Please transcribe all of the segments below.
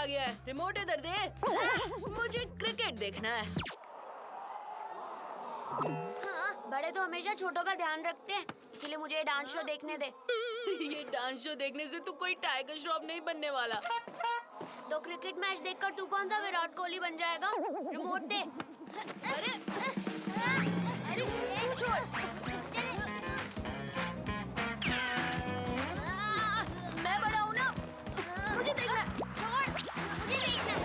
आ गया है। रिमोट इधर दे। मुझे क्रिकेट देखना है। हाँ, बड़े तो हमेशा छोटों का ध्यान रखते हैं, इसीलिए मुझे ये डांस शो देखने दे। ये डांस शो देखने से तू कोई टाइगर श्रॉफ नहीं बनने वाला। तो क्रिकेट मैच देखकर तू कौन सा विराट कोहली बन जाएगा? रिमोट दे। अरे अरे छोड़। मैं बड़ा हूँ ना, मुझे देखना है। छोड़, मुझे देखना।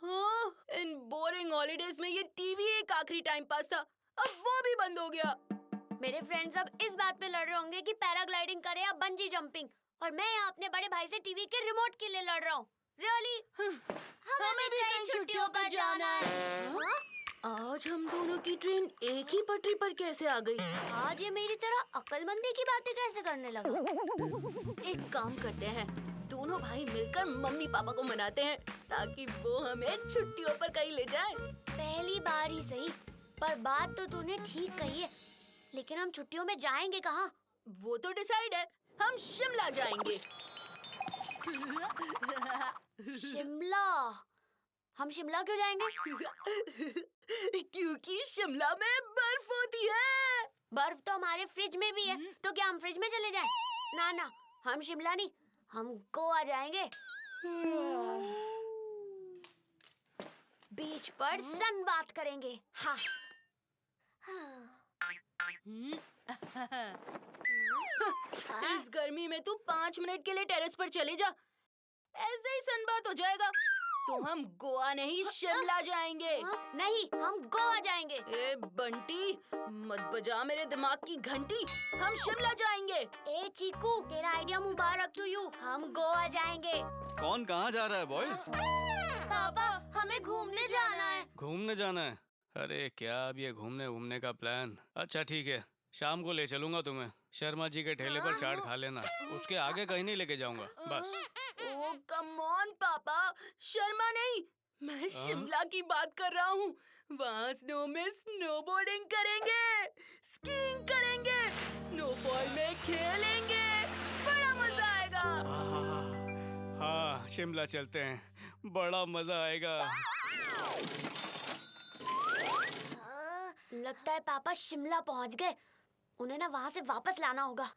हाँ, इन बोरिंग हॉलीडेज में ये टीवी एक आखिरी टाइम पास था, अब वो भी बंद हो गया। मेरे फ्रेंड्स अब इस बात पे लड़ रहे होंगे कि पैराग्लाइडिंग करें या बंजी जंपिंग, और मैं यहाँ अपने बड़े भाई से टीवी के रिमोट के लिए लड़ रहा हूँ। रियली? हमें भी कई छुट्टियों पर जाना है। हाँ? आज हम दोनों की ट्रेन एक ही पटरी पर कैसे आ गई? आज ये मेरी तरह अक्लमंदी की बातें कैसे करने लगा? एक काम करते हैं, दोनों भाई मिलकर मम्मी पापा को मनाते हैं ताकि वो हमें छुट्टियों पर कहीं ले जाएं। पहली बार ही सही, पर बात तो तूने ठीक कही है, लेकिन हम छुट्टियों में जाएंगे कहाँ? वो तो डिसाइड है, हम शिमला जाएंगे। शिमला? हम शिमला क्यों जाएंगे? क्योंकि शिमला में बर्फ होती है। बर्फ तो हमारे फ्रिज में भी है, तो क्या हम फ्रिज में चले जाएं? ना ना, हम शिमला नहीं, हम गोवा जाएंगे। बीच पर सन बात करेंगे। हाँ। इस गर्मी में तू 5 मिनट के लिए टेरेस पर चले जा, ऐसे ही सनबात हो जाएगा। तो हम गोवा नहीं शिमला जाएंगे। नहीं, हम गोवा जाएंगे। ए बंटी, मत बजा मेरे दिमाग की घंटी, हम शिमला जाएंगे। ए चीकू, तेरा आइडिया मुबारक टू यू, हम गोवा जाएंगे। कौन कहाँ जा रहा है बॉयज? पापा, हमें घूमने जाना है। घूमने जाना है? अरे क्या अब ये घूमने का प्लान? अच्छा ठीक है, शाम को ले चलूंगा तुम्हें। शर्मा जी के ठेले पर चाट खा लेना, उसके आगे कहीं नहीं लेके जाऊंगा बस। ओ कम ऑन पापा, शर्मा नहीं, मैं शिमला की बात कर रहा हूँ। वहाँ स्नो में स्नोबोर्डिंग करेंगे, स्कीइंग करेंगे, स्नोफॉल में खेलेंगे, बड़ा मजा आएगा। हाँ, शिमला चलते हैं, बड़ा मजा आएगा। लगता है पापा शिमला पहुंच गए, उन्हें ना वहाँ से वापस लाना होगा।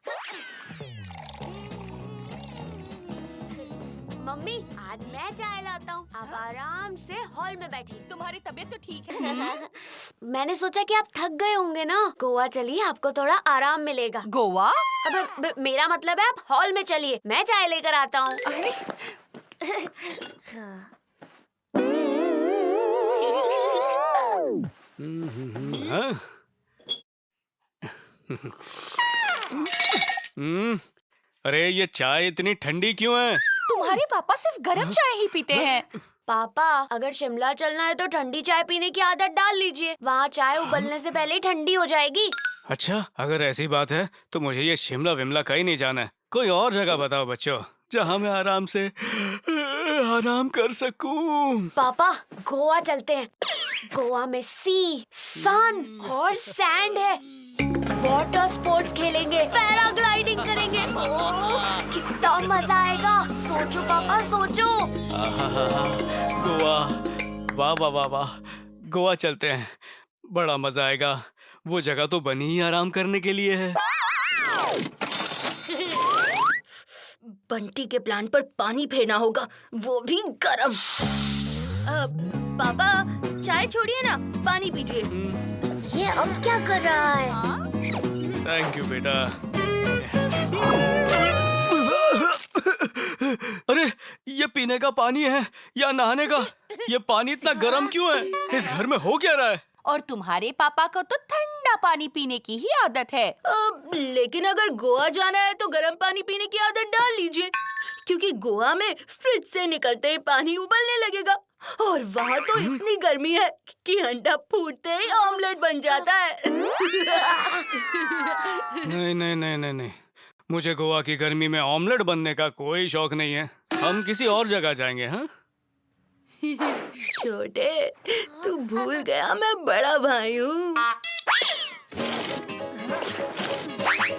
मम्मी, आज मैं चाय लाता हूँ, आप आराम से हॉल में बैठिए। तुम्हारी तबीयत तो ठीक है? मैंने सोचा कि आप थक गए होंगे ना, गोवा चलिए, आपको थोड़ा आराम मिलेगा। गोवा? अब मेरा मतलब है आप हॉल में चलिए, मैं चाय लेकर आता हूँ। हाँ? अरे ये चाय इतनी ठंडी क्यों है? तुम्हारे पापा सिर्फ गर्म चाय ही पीते हैं। पापा, अगर शिमला चलना है तो ठंडी चाय पीने की आदत डाल लीजिए, वहाँ चाय उबलने से पहले ही ठंडी हो जाएगी। अच्छा, अगर ऐसी बात है तो मुझे ये शिमला विमला कहीं नहीं जाना है। कोई और जगह बताओ बच्चों, जहाँ मैं आराम से आराम कर सकूं। पापा, गोवा चलते हैं। गोवा में सी, सन और सैंड है। वाटर स्पोर्ट्स खेलेंगे, पैराग्लाइडिंग करेंगे। ओह, कितना मजा आएगा। सोचो पापा, सोचो। गोवा, वाह वाह वाह वाह, गोवा चलते हैं, बड़ा मजा आएगा। वो जगह तो बनी ही आराम करने के लिए है। बंटी के प्लान पर पानी फेरना होगा, वो भी गरम। पापा, चाय छोड़िए ना, पानी पीजिए। ये अब क्या कर रहा है? थैंक यू बेटा। अरे ये पीने का पानी है या नहाने का? ये पानी इतना गर्म क्यों है? इस घर में हो क्या रहा है? और तुम्हारे पापा को तो ठंडा पानी पीने की ही आदत है। लेकिन अगर गोवा जाना है तो गर्म पानी पीने की आदत डाल लीजिए, क्योंकि गोवा में फ्रिज से निकलते ही पानी उबलने लगेगा, और वहाँ तो इतनी गर्मी है कि अंडा फूटते ही ऑमलेट बन जाता है। नहीं नहीं नहीं नहीं नहीं, मुझे गोवा की गर्मी में ऑमलेट बनने का कोई शौक नहीं है। हम किसी और जगह जाएंगे। हाँ छोटे, तू भूल गया मैं बड़ा भाई हूँ।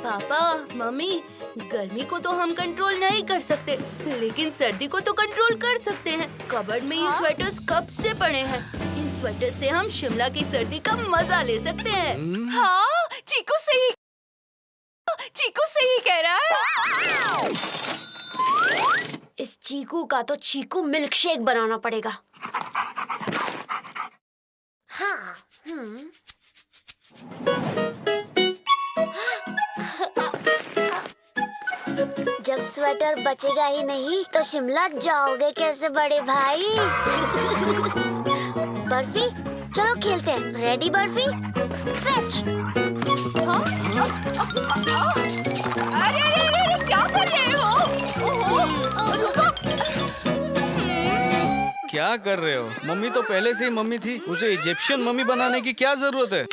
पापा, मम्मी, गर्मी को तो हम कंट्रोल नहीं कर सकते, लेकिन सर्दी को तो कंट्रोल कर सकते हैं। कबर्ड में ये स्वेटर्स कब से पड़े हैं। इन स्वेटर से हम शिमला की सर्दी का मजा ले सकते हैं। हाँ, चीकू सही कह रहा है। इस चीकू का तो चीकू मिल्क शेक बनाना पड़ेगा। हाँ, जब स्वेटर बचेगा ही नहीं तो शिमला जाओगे कैसे बड़े भाई? बर्फी, चलो खेलते हैं। रेडी बर्फी? फेच। अरे क्या कर रहे हो? ओहो, रुको। क्या कर रहे हो? मम्मी तो पहले से ही मम्मी थी, उसे इजिप्शियन मम्मी बनाने की क्या जरूरत है?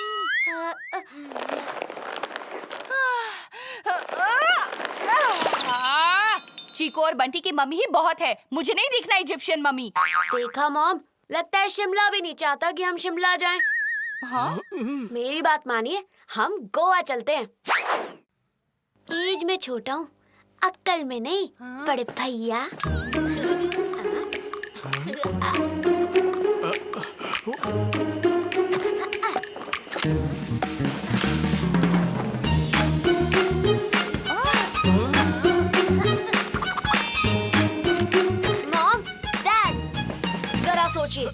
चीकू और बंटी की मम्मी ही बहुत है, मुझे नहीं दिखना इजिप्शियन मम्मी। देखा मॉम, लगता है शिमला भी नहीं चाहता कि हम शिमला जाएं। हाँ? मेरी बात मानिए, हम गोवा चलते हैं। एज में छोटा हूँ, अक्ल में नहीं, बड़े भैया। मॉम, डैड, जरा सोचिए,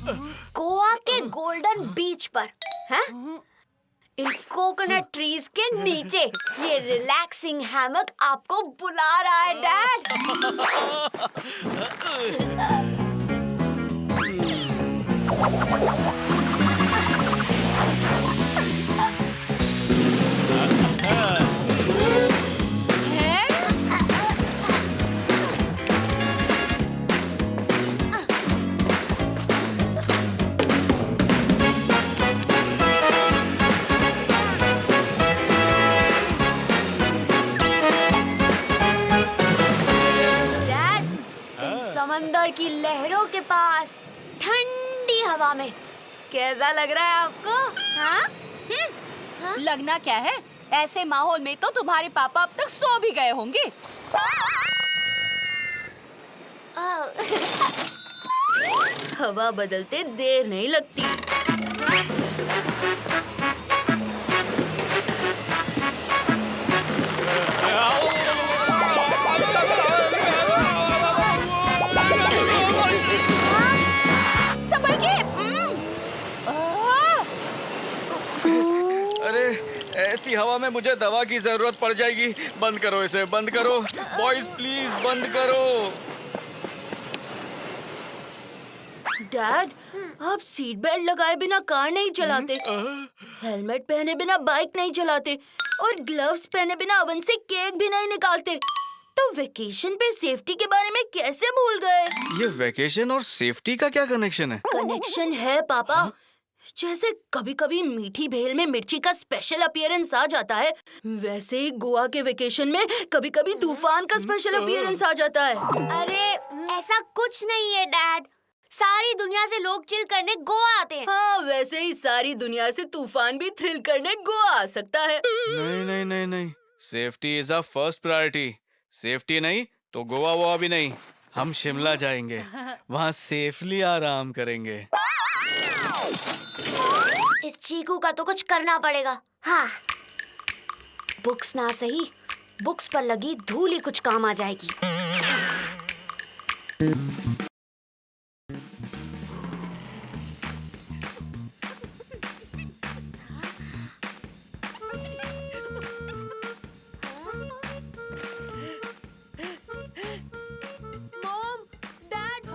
गोवा के गोल्डन बीच पर, हैं? इन कोकोनट ट्रीज के नीचे ये रिलैक्सिंग हैमक आपको बुला रहा है डैड। डैड, इन समंदर की लहरों के पास ठंडी हवा में कैसा लग रहा है आपको? हाँ? लगना क्या है, ऐसे माहौल में तो तुम्हारे पापा अब तक सो भी गए होंगे। हवा बदलते देर नहीं लगती। संभल के। अरे ऐसी हवा में मुझे दवा की जरूरत पड़ जाएगी। बंद करो इसे, बंद करो। बॉयज प्लीज बंद करो। डैड, आप सीट बेल्ट लगाए बिना कार नहीं चलाते, हेलमेट पहने बिना बाइक नहीं चलाते और ग्लव्स पहने बिना ओवन से केक भी नहीं निकालते। तो वेकेशन पे सेफ्टी के बारे में कैसे भूल गए? ये वेकेशन और सेफ्टी का क्या कनेक्शन है? कनेक्शन है पापा। जैसे कभी-कभी मीठी भेल में मिर्ची का स्पेशल अपीयरेंस आ जाता है, वैसे ही गोवा के वेकेशन में कभी-कभी तूफान का स्पेशल अपीयरेंस आ जाता है। अरे ऐसा कुछ नहीं है डैड, सारी दुनिया से लोग चिल करने गोवा आते हैं। हाँ, वैसे ही सारी दुनिया से तूफान भी थ्रिल करने गोवा आ सकता है। नहीं नहीं नहीं नहीं, safety is a first priority. Safety नहीं तो गोवा वोवा भी नहीं। हम शिमला जाएंगे, वहाँ सेफली आराम करेंगे। इस चीकू का तो कुछ करना पड़ेगा। हाँ, बुक्स ना सही, बुक्स पर लगी धूल ही कुछ काम आ जाएगी। मॉम, डैड,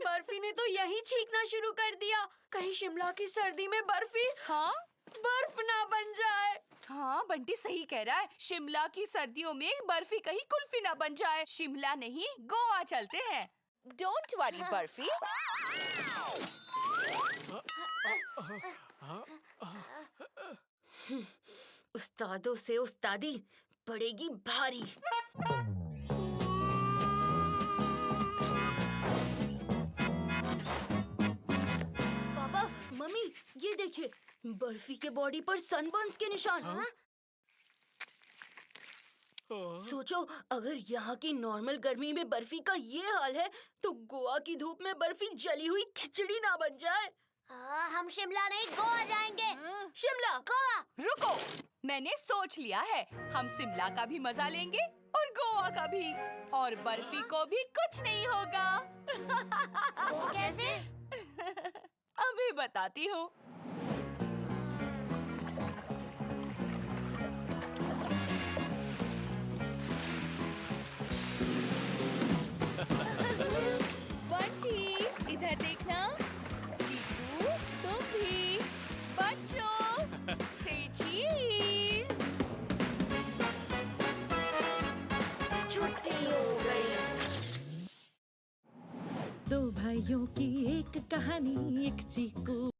बर्फी ने तो यही छींकना शुरू कर दिया। कहीं शिमला की सर्दी में बर्फी बर्फ ना बन जाए। हाँ, बंटी सही कह रहा है। शिमला की सर्दियों में बर्फी कहीं कुल्फी ना बन जाए। शिमला नहीं, गोवा चलते हैं। Don't worry barfi. उस्तादों से उस्तादी पड़ेगी भारी। बर्फी के बॉडी पर सनबर्न्स के निशान। सोचो, अगर यहाँ की नॉर्मल गर्मी में बर्फी का ये हाल है, तो गोवा की धूप में बर्फी जली हुई खिचड़ी ना बन जाए। हम शिमला नहीं गोवा जाएंगे। शिमला। गोवा। रुको, मैंने सोच लिया है। हम शिमला का भी मजा लेंगे और गोवा का भी, और बर्फी को भी कुछ नहीं होगा। वो कैसे? अभी बताती हूँ। बंटी, इधर देखना। चीकू, तुम भी। बच्चों, say cheese। छुट्टी हो गई। दो भाइयों की एक कहानी, एक चीकू